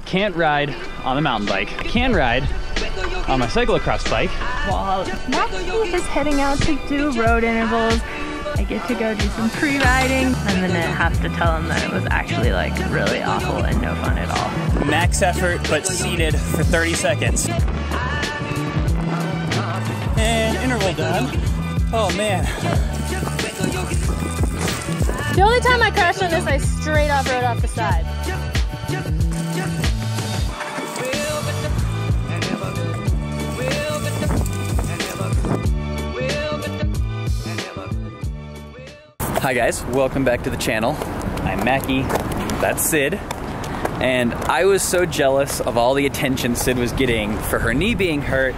Can't ride on the mountain bike. Can ride on my cyclocross bike. While Mackie is heading out to do road intervals, I get to go do some pre-riding, and then I have to tell him that it was actually like really awful and no fun at all. Max effort, but seated for 30 seconds. And interval done. Oh man. The only time I crashed on this, I straight up rode off the side. Hi guys, welcome back to the channel. I'm Mackie, that's Sid, and I was so jealous of all the attention Sid was getting for her knee being hurt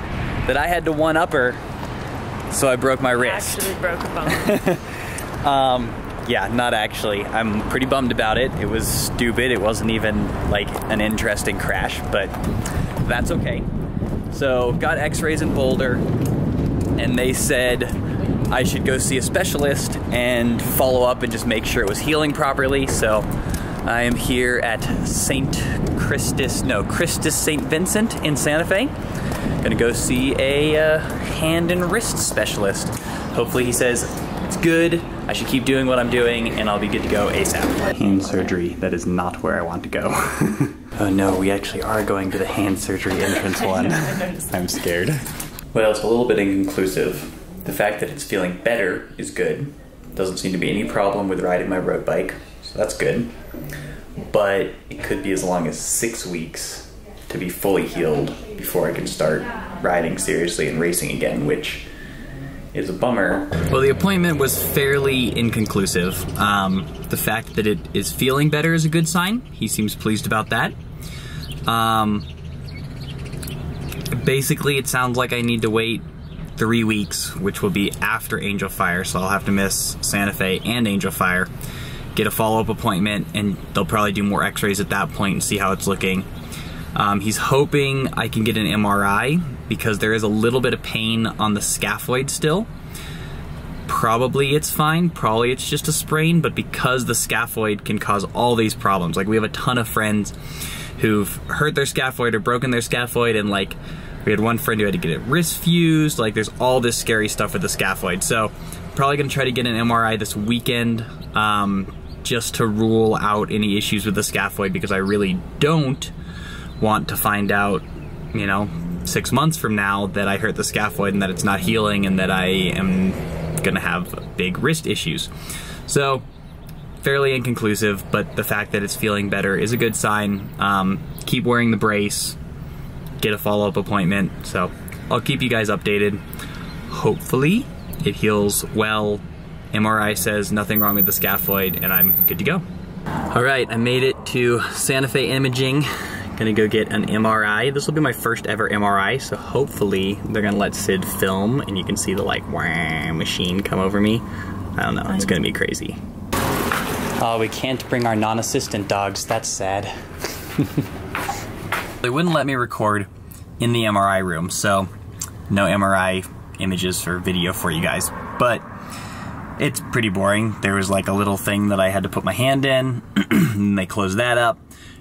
that I had to one-up her, so I broke my wrist. Actually broke a bone. Yeah, not actually. I'm pretty bummed about it. It was stupid. It wasn't even like an interesting crash, but that's okay. So got x-rays in Boulder, and they said I should go see a specialist and follow up and just make sure it was healing properly. So I am here at Christus St. Vincent in Santa Fe. Gonna go see a hand and wrist specialist. Hopefully he says it's good, I should keep doing what I'm doing, and I'll be good to go ASAP. Hand surgery, that is not where I want to go. Oh no, we actually are going to the hand surgery entrance one. I'm scared. Well, it's a little bit inconclusive. The fact that it's feeling better is good. Doesn't seem to be any problem with riding my road bike, so that's good. But it could be as long as 6 weeks to be fully healed before I can start riding seriously and racing again, which is a bummer. Well, the appointment was fairly inconclusive. The fact that it is feeling better is a good sign. He seems pleased about that. Basically, it sounds like I need to wait 3 weeks, which will be after Angel Fire, so I'll have to miss Santa Fe and Angel Fire, get a follow-up appointment, and they'll probably do more x-rays at that point and see how it's looking. He's hoping I can get an MRI because there is a little bit of pain on the scaphoid still. Probably it's fine, probably it's just a sprain, but because the scaphoid can cause all these problems, like we have a ton of friends who've hurt their scaphoid or broken their scaphoid, and like we had one friend who had to get a wrist fused. Like there's all this scary stuff with the scaphoid. So probably gonna try to get an MRI this weekend just to rule out any issues with the scaphoid, because I really don't want to find out, you know, 6 months from now that I hurt the scaphoid and that it's not healing and that I am gonna have big wrist issues. So fairly inconclusive, but the fact that it's feeling better is a good sign. Keep wearing the brace, get a follow-up appointment, so I'll keep you guys updated. Hopefully it heals well. MRI says nothing wrong with the scaphoid and I'm good to go. All right, I made it to Santa Fe Imaging. Gonna go get an MRI. This will be my first ever MRI, so hopefully they're gonna let Sid film and you can see the like wah machine come over me. I don't know, it's gonna be crazy. Oh, we can't bring our non-assistant dogs, that's sad. They wouldn't let me record in the MRI room, so no MRI images or video for you guys, but it's pretty boring. There was like a little thing that I had to put my hand in, and they closed that up,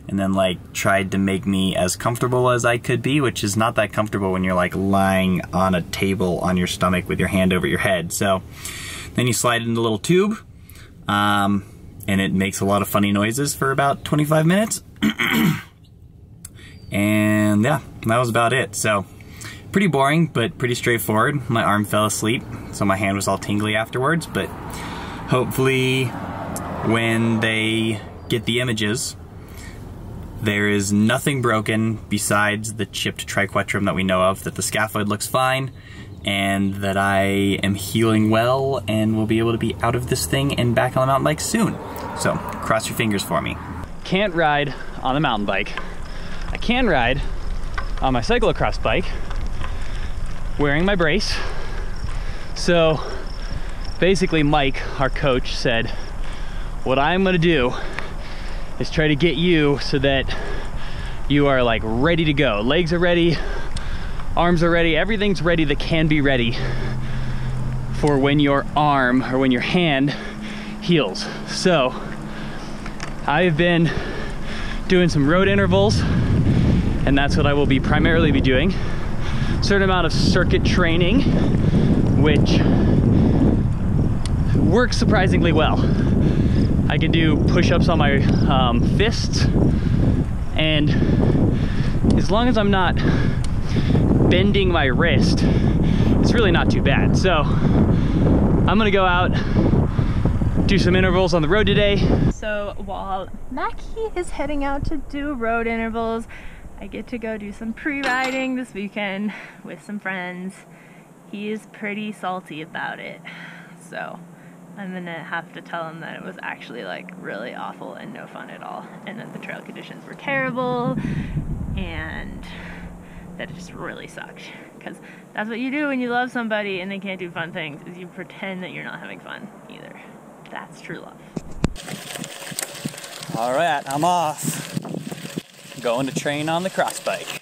and then like tried to make me as comfortable as I could be, which is not that comfortable when you're like lying on a table on your stomach with your hand over your head. So then you slide it in the little tube, and it makes a lot of funny noises for about 25 minutes. And yeah, that was about it. So pretty boring, but pretty straightforward. My arm fell asleep, so my hand was all tingly afterwards, but hopefully when they get the images, there is nothing broken besides the chipped triquetrum that we know of, that the scaphoid looks fine, and that I am healing well and will be able to be out of this thing and back on the mountain bike soon. So cross your fingers for me. Can't ride on the mountain bike. I can ride on my cyclocross bike wearing my brace. So basically Mike, our coach, said, what I'm gonna do is try to get you so that you are like ready to go. Legs are ready, arms are ready, everything's ready that can be ready for when your arm or when your hand heals. So I've been doing some road intervals and that's what I will be primarily be doing. Certain amount of circuit training, which works surprisingly well. I can do push-ups on my fists, and as long as I'm not bending my wrist, it's really not too bad. So I'm gonna go out, do some intervals on the road today. So while Mackie is heading out to do road intervals, I get to go do some pre-riding this weekend with some friends. He is pretty salty about it, so I'm gonna have to tell him that it was actually like really awful and no fun at all, and that the trail conditions were terrible, and that it just really sucked. Because that's what you do when you love somebody and they can't do fun things, is you pretend that you're not having fun either. That's true love. All right, I'm off. Going to train on the cross bike.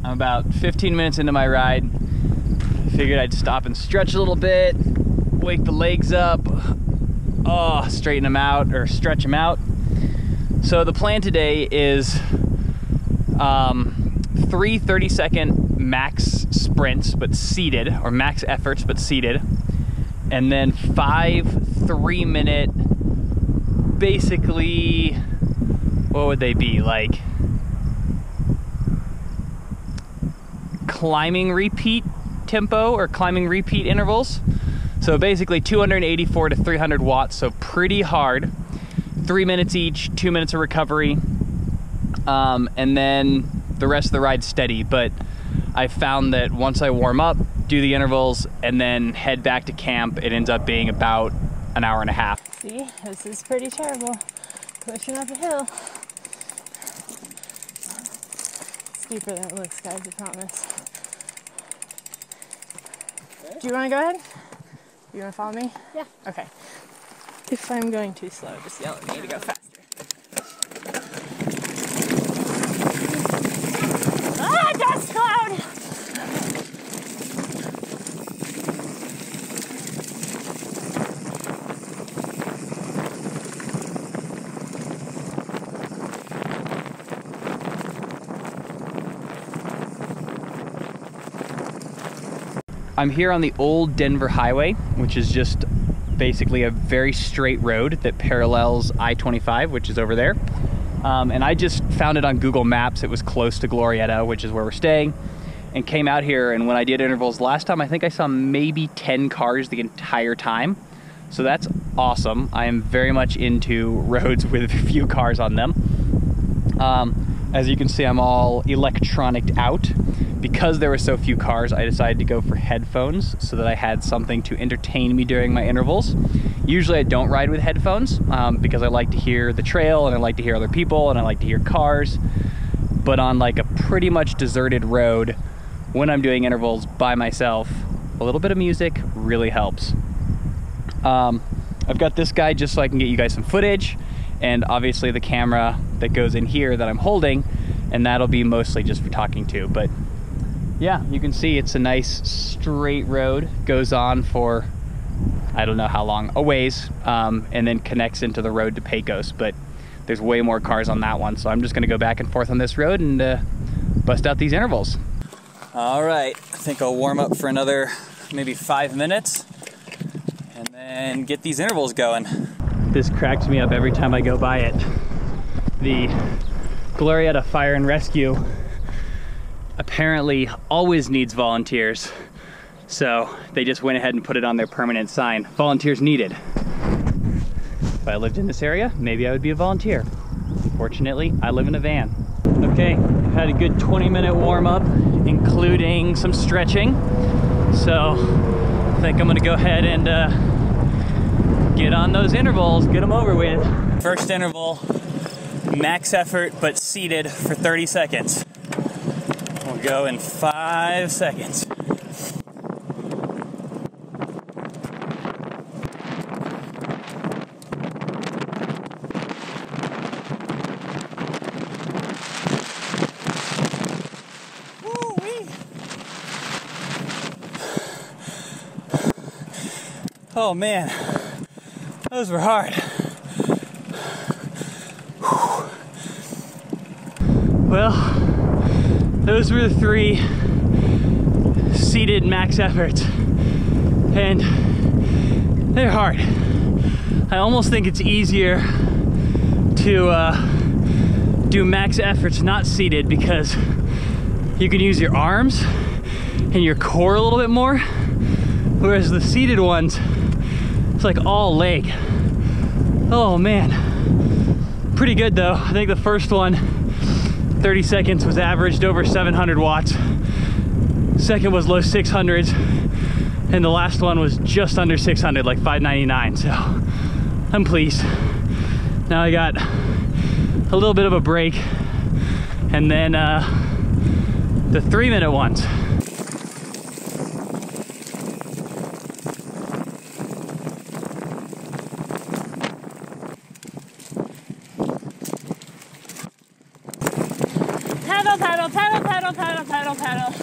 I'm about 15 minutes into my ride. Figured I'd stop and stretch a little bit, wake the legs up, straighten them out or stretch them out. So the plan today is 3 30-second max sprints but seated, or max efforts but seated, and then 5 3-minute, basically, what would they be, like climbing repeat tempo or climbing repeat intervals. So basically 284 to 300 watts, so pretty hard. 3 minutes each, 2 minutes of recovery, and then the rest of the ride steady. But I found that once I warm up, do the intervals, and then head back to camp, it ends up being about an hour and a half. See, this is pretty terrible. Pushing up a hill. Steeper than it looks, guys, I promise. Do you want to go ahead? You want to follow me? Yeah. Okay. If I'm going too slow, just yell at me to go faster. Ah, dust cloud! I'm here on the old Denver Highway, which is just basically a very straight road that parallels I-25, which is over there. And I just found it on Google Maps. It was close to Glorieta, which is where we're staying, and came out here. And when I did intervals last time, I think I saw maybe 10 cars the entire time. So that's awesome. I am very much into roads with few cars on them. As you can see, I'm all electronicked out. Because there were so few cars, I decided to go for headphones so that I had something to entertain me during my intervals. Usually I don't ride with headphones because I like to hear the trail, and I like to hear other people, and I like to hear cars. But on like a pretty much deserted road, when I'm doing intervals by myself, a little bit of music really helps. I've got this guy just so I can get you guys some footage, and obviously the camera that goes in here that I'm holding, and that'll be mostly just for talking to. But yeah, you can see it's a nice straight road, goes on for I don't know how long, a ways, and then connects into the road to Pecos, but there's way more cars on that one, so I'm just gonna go back and forth on this road and bust out these intervals. All right, I think I'll warm up for another maybe 5 minutes and then get these intervals going. This cracks me up every time I go by it. The Glorieta Fire and Rescue apparently always needs volunteers, so they just went ahead and put it on their permanent sign. Volunteers needed. If I lived in this area, maybe I would be a volunteer. Fortunately, I live in a van. Okay, had a good 20-minute warm-up, including some stretching. So I think I'm gonna go ahead and Get on those intervals, get them over with. First interval, max effort, but seated for 30 seconds. We'll go in 5 seconds. Oh man, those were hard. Well, those were the 3 seated max efforts, and they're hard. I almost think it's easier to do max efforts not seated, because you can use your arms and your core a little bit more, whereas the seated ones, it's like all leg. Oh man, pretty good though. I think the first one, 30 seconds, was averaged over 700 watts. Second was low 600s, and the last one was just under 600, like 599. So I'm pleased. Now I got a little bit of a break, and then the 3-minute ones. Pedal, pedal, pedal, pedal, pedal, pedal, pedal.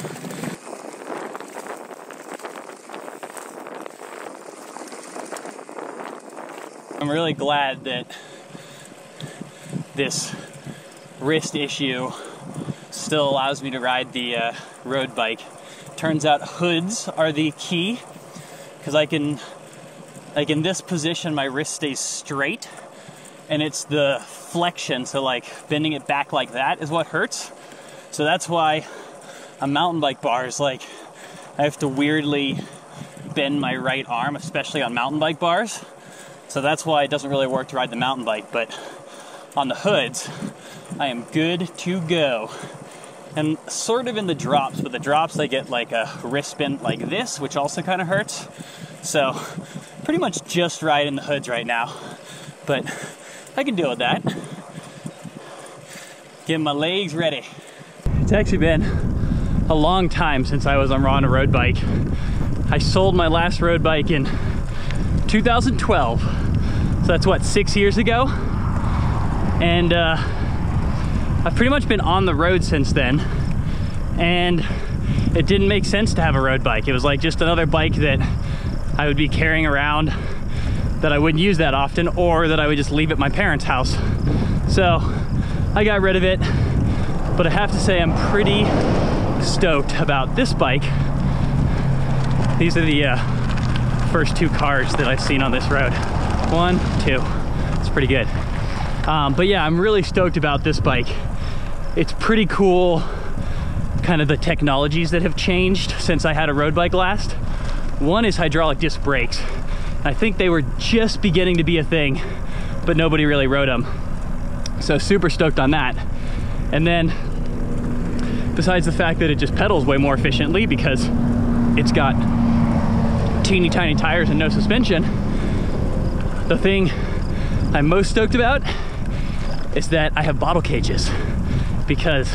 I'm really glad that this wrist issue still allows me to ride the road bike. Turns out hoods are the key, because I can, like in this position, my wrist stays straight, and it's the flexion, so like bending it back like that is what hurts. So that's why on mountain bike bars, like I have to weirdly bend my right arm, especially on mountain bike bars. So that's why it doesn't really work to ride the mountain bike, but on the hoods, I am good to go. And sort of in the drops, but the drops I get like a wrist bend like this, which also kind of hurts. So pretty much just riding the hoods right now, but I can deal with that. Get my legs ready. It's actually been a long time since I was on a road bike. I sold my last road bike in 2012. So that's what, 6 years ago? And I've pretty much been on the road since then. And it didn't make sense to have a road bike. It was like just another bike that I would be carrying around, that I wouldn't use that often, or that I would just leave at my parents' house. So I got rid of it, but I have to say I'm pretty stoked about this bike. These are the first 2 cars that I've seen on this road. 1, 2, it's pretty good. But yeah, I'm really stoked about this bike. It's pretty cool, kind of the technologies that have changed since I had a road bike last. One is hydraulic disc brakes. I think they were just beginning to be a thing, but nobody really rode them. So super stoked on that. And then, besides the fact that it just pedals way more efficiently because it's got teeny tiny tires and no suspension, the thing I'm most stoked about is that I have bottle cages, because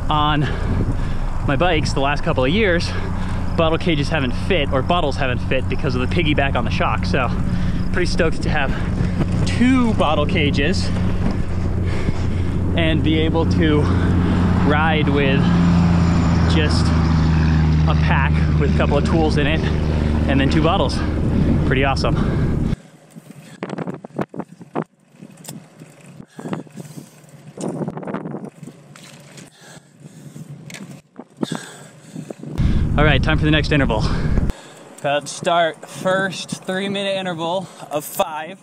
on my bikes the last couple of years, bottle cages haven't fit, or bottles haven't fit, because of the piggyback on the shock. So pretty stoked to have 2 bottle cages and be able to ride with just a pack with a couple of tools in it and then 2 bottles. Pretty awesome. All right, time for the next interval. About to start first 3-minute interval of 5,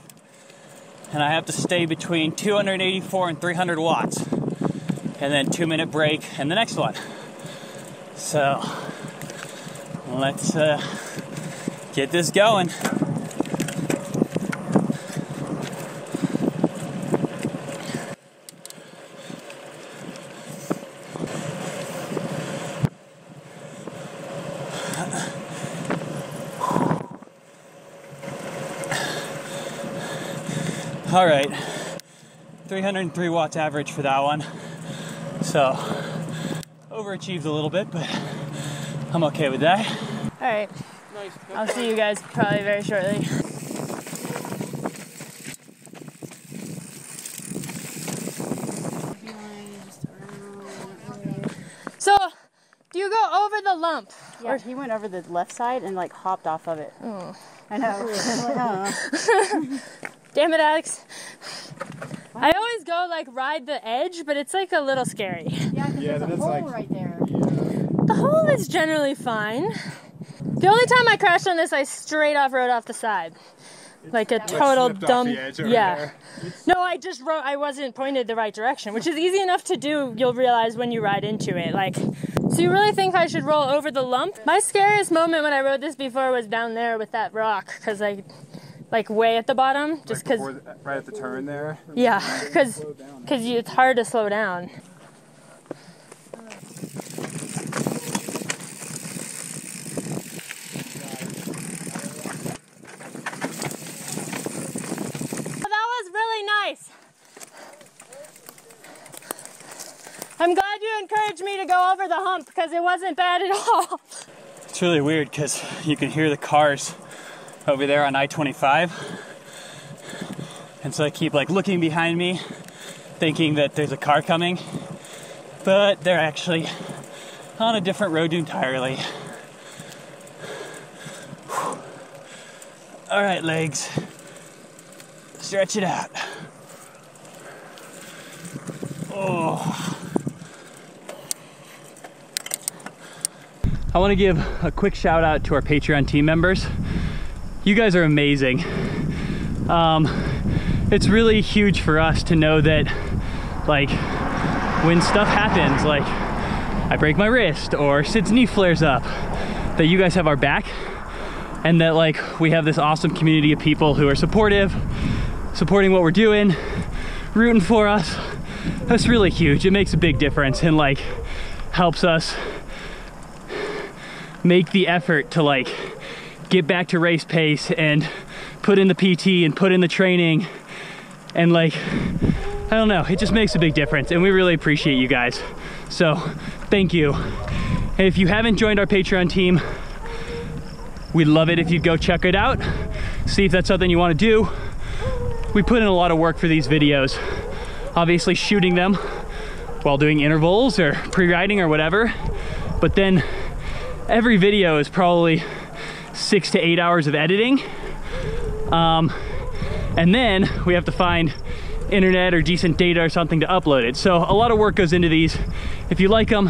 and I have to stay between 284 and 300 watts, and then 2-minute break and the next one. So let's get this going. All right, 303 watts average for that one. So overachieved a little bit, but I'm okay with that. All right, I'll see you guys probably very shortly. So, do you go over the lump? Yeah, he went over the left side and like hopped off of it. Oh. I know. Damn it, Alex. I always go like ride the edge, but it's like a little scary. Yeah, because there's a hole right there. The hole is generally fine. The only time I crashed on this, I straight off rode off the side. Like a total dumb, yeah. No, I just rode, I wasn't pointed the right direction, which is easy enough to do, you'll realize when you ride into it. Like, so you really think I should roll over the lump? My scariest moment when I rode this before was down there with that rock, because I, like way at the bottom, just because. Right at the turn there? Yeah, because it's hard to slow down. Nice. I'm glad you encouraged me to go over the hump because it wasn't bad at all. It's really weird because you can hear the cars over there on I-25. And so I keep like looking behind me, thinking that there's a car coming, but they're actually on a different road entirely. Whew. All right, legs, stretch it out. Oh. I want to give a quick shout out to our Patreon team members. You guys are amazing. It's really huge for us to know that, like, when stuff happens, like I break my wrist or Sid's knee flares up, that you guys have our back, and that like we have this awesome community of people who are supportive, supporting what we're doing, rooting for us. That's really huge. It makes a big difference and like helps us make the effort to like get back to race pace and put in the PT and put in the training, and like, I don't know, it just makes a big difference and we really appreciate you guys. So thank you. And if you haven't joined our Patreon team, we'd love it if you'd go check it out, see if that's something you want to do. We put in a lot of work for these videos, obviously shooting them while doing intervals or pre-riding or whatever, but then every video is probably 6 to 8 hours of editing, and then we have to find internet or decent data or something to upload it. So a lot of work goes into these. If you like them,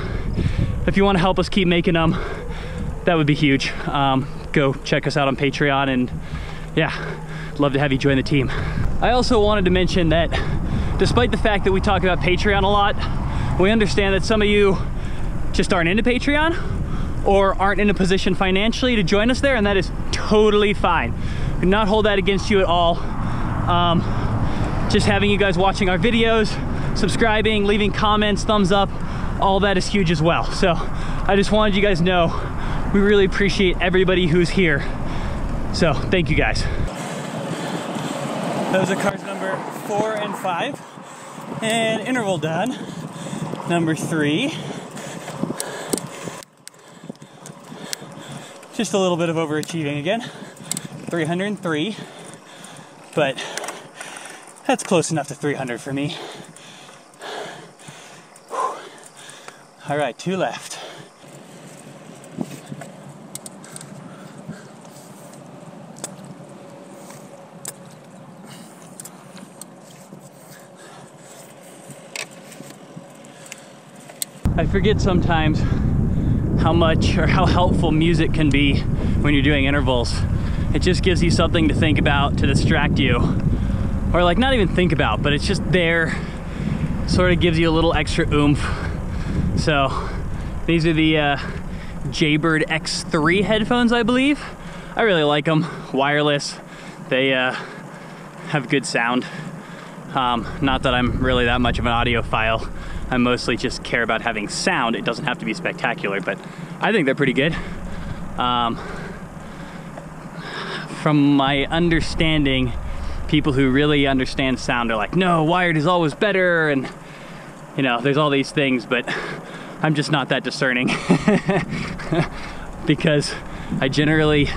if you want to help us keep making them, that would be huge. Go check us out on Patreon, and yeah, love to have you join the team. I also wanted to mention that despite the fact that we talk about Patreon a lot, we understand that some of you just aren't into Patreon or aren't in a position financially to join us there, and that is totally fine. Do not hold that against you at all. Just having you guys watching our videos, subscribing, leaving comments, thumbs up, all that is huge as well. So I just wanted you guys to know we really appreciate everybody who's here. So thank you guys. Those are cars number 4 and 5. And interval done. Number 3. Just a little bit of overachieving again. 303. But that's close enough to 300 for me. Whew. All right, 2 left. I forget sometimes how much or how helpful music can be when you're doing intervals. It just gives you something to think about, to distract you. Or like not even think about, but it's just there. Sort of gives you a little extra oomph. So these are the Jaybird X3 headphones, I believe. I really like them, wireless. They have good sound. Not that I'm really that much of an audiophile. I mostly just care about having sound. It doesn't have to be spectacular, but I think they're pretty good. From my understanding, people who really understand sound are like, no, wired is always better, and you know, there's all these things, but I'm just not that discerning because I generally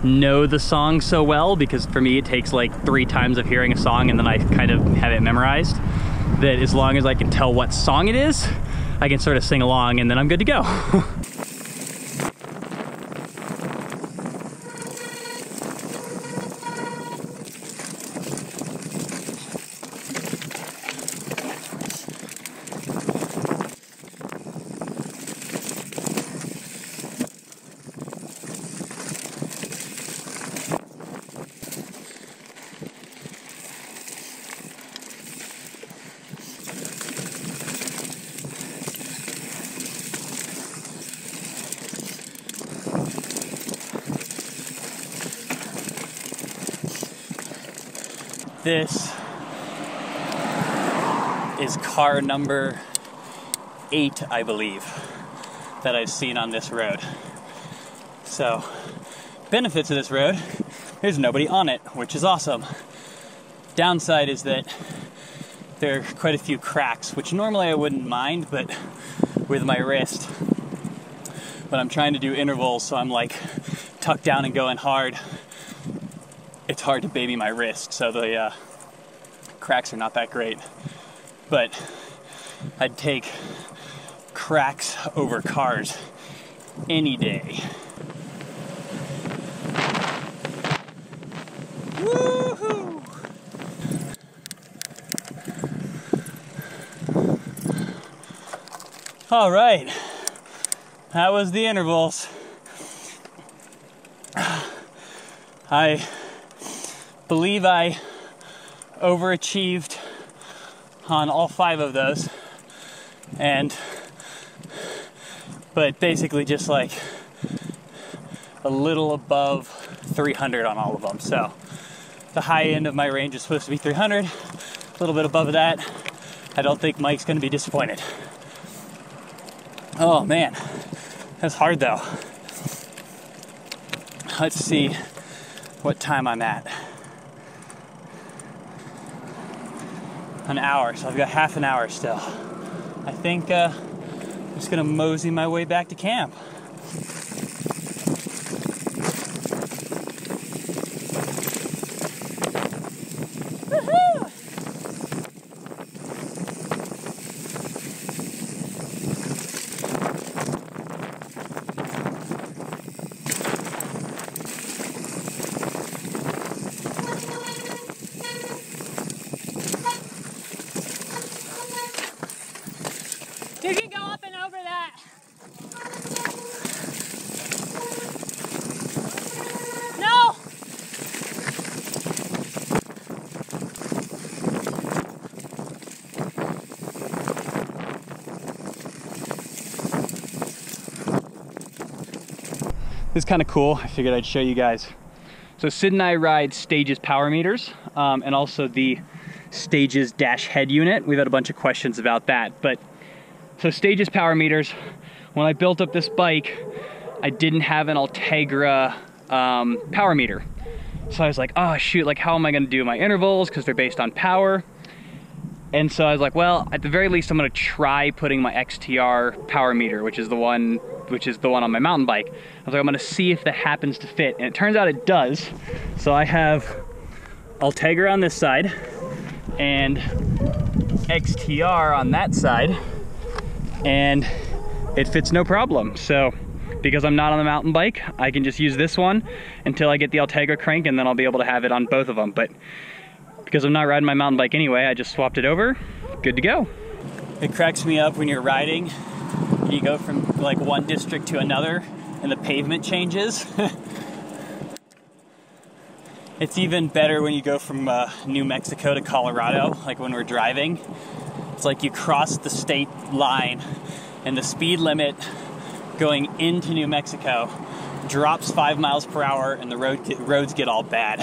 know the song so well, because for me it takes like 3 times of hearing a song and then I kind of have it memorized, that as long as I can tell what song it is, I can sort of sing along and then I'm good to go. This is car number 8, I believe, that I've seen on this road. So, benefits of this road, there's nobody on it, which is awesome. Downside is that there are quite a few cracks, which normally I wouldn't mind, but with my wrist, when I'm trying to do intervals, so I'm like tucked down and going hard, it's hard to baby my wrist, so the cracks are not that great. But I'd take cracks over cars any day. Woohoo! All right, that was the intervals. I believe I overachieved on all 5 of those, but basically just like a little above 300 on all of them. So the high end of my range is supposed to be 300, a little bit above that. I don't think Mike's gonna be disappointed. Oh man, that's hard though. Let's see what time I'm at. An hour, so I've got half an hour still. I think I'm just gonna mosey my way back to camp. Woohoo! You can go up and over that. No! This is kind of cool. I figured I'd show you guys. So Sid and I ride Stages power meters, and also the Stages dash head unit. We've had a bunch of questions about that, but so Stages power meters, when I built up this bike, I didn't have an Ultegra power meter. So I was like, oh shoot, like how am I gonna do my intervals? Because they're based on power. And so I was like, well, at the very least, I'm gonna try putting my XTR power meter, which is the one on my mountain bike. I was like, I'm gonna see if that happens to fit. And it turns out it does. So I have Ultegra on this side and XTR on that side, and it fits no problem. So because I'm not on the mountain bike, I can just use this one until I get the Ultegra crank, and then I'll be able to have it on both of them. But because I'm not riding my mountain bike anyway, I just swapped it over. Good to go. It cracks me up when you're riding, you go from like one district to another and the pavement changes. It's even better when you go from New Mexico to Colorado, like when we're driving. It's like you cross the state line and the speed limit going into New Mexico drops 5 miles per hour and the roads get all bad.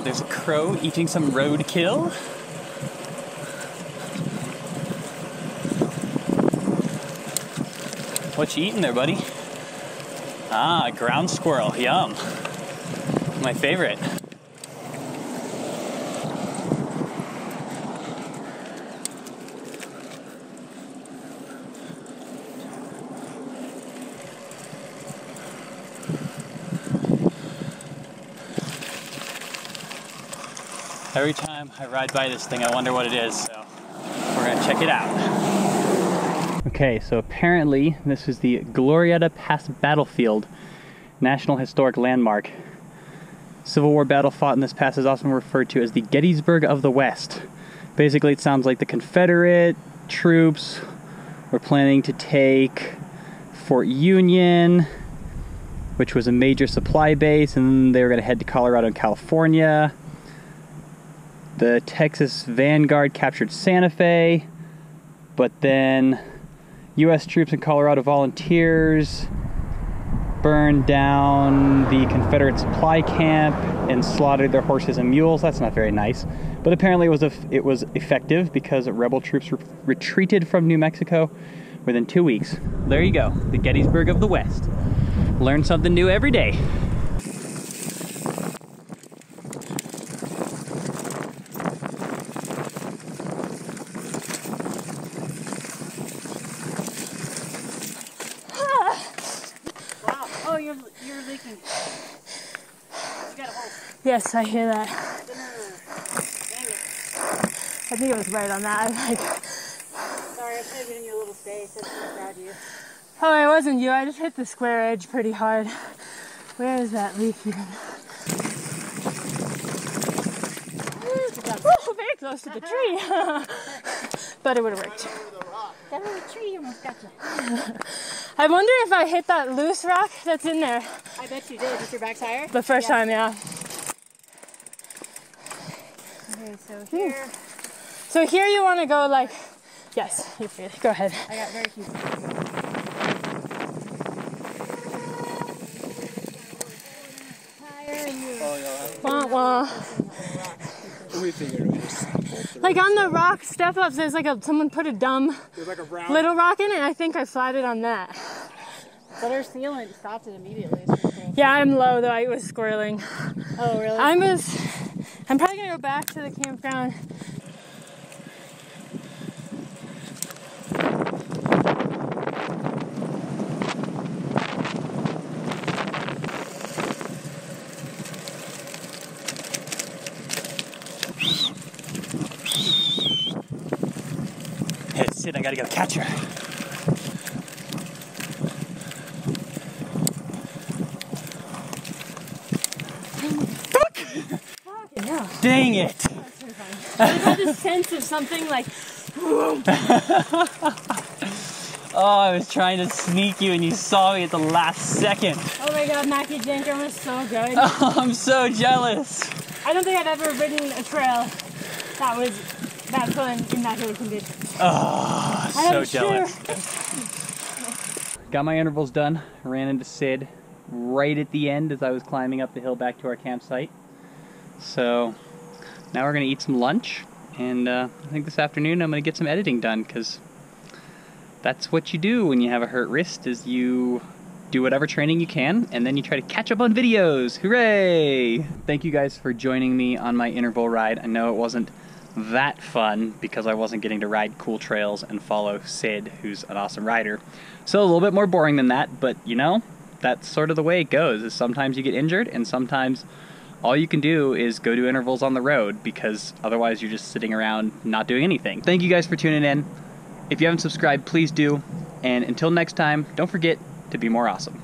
There's a crow eating some roadkill. What you eating there, buddy? Ah, ground squirrel, yum. My favorite. Every time I ride by this thing, I wonder what it is, so we're gonna check it out. Okay, so apparently this is the Glorieta Pass Battlefield, National Historic Landmark. Civil War battle fought in this pass is often referred to as the Gettysburg of the West. Basically, it sounds like the Confederate troops were planning to take Fort Union, which was a major supply base, and they were gonna head to Colorado and California. The Texas Vanguard captured Santa Fe, but then U.S. troops and Colorado volunteers burned down the Confederate supply camp and slaughtered their horses and mules. That's not very nice, but apparently it was effective because rebel troops retreated from New Mexico within 2 weeks. There you go, the Gettysburg of the West. Learn something new every day. Oh, you're leaking. You got a hole. Yes, I hear that. Dang it. I think it was right on that. Sorry, I should have given you a little space. I didn't crowd you. Oh, it wasn't you. I just hit the square edge pretty hard. Where is that leak even? Oh, very close to the tree. But it would have worked. That little tree almost got you. I wonder if I hit that loose rock that's in there. I bet you did. Is your back tire? The first time, yeah. Okay, so here. So here you want to go like, yes, go ahead. I got very cute. Wah, wah. Like on the rock step ups, there's like someone put a dumb little rock in it, and I think I flatted on that. But our sealant stopped it immediately. It's pretty cool. Yeah, I'm low though. I was squirreling. Oh, really? I'm probably gonna go back to the campground. Hey, Sid, I gotta go catch her. Yeah. Dang it! I had this sense of something like. Oh, I was trying to sneak you and you saw me at the last second. Oh my god, Mackie Janker was so good. Oh, I'm so jealous. I don't think I've ever ridden a trail that was that fun in that good conditions. Oh, so jealous. Sure. Got my intervals done. Ran into Sid right at the end as I was climbing up the hill back to our campsite. So now we're gonna eat some lunch, and I think this afternoon I'm gonna get some editing done, because that's what you do when you have a hurt wrist, is you do whatever training you can and then you try to catch up on videos. Hooray! Thank you guys for joining me on my interval ride. I know it wasn't that fun because I wasn't getting to ride cool trails and follow Sid, who's an awesome rider. So a little bit more boring than that, but you know, that's sort of the way it goes, is sometimes you get injured and sometimes all you can do is go do intervals on the road, because otherwise you're just sitting around not doing anything. Thank you guys for tuning in. If you haven't subscribed, please do. And until next time, don't forget to be more awesome.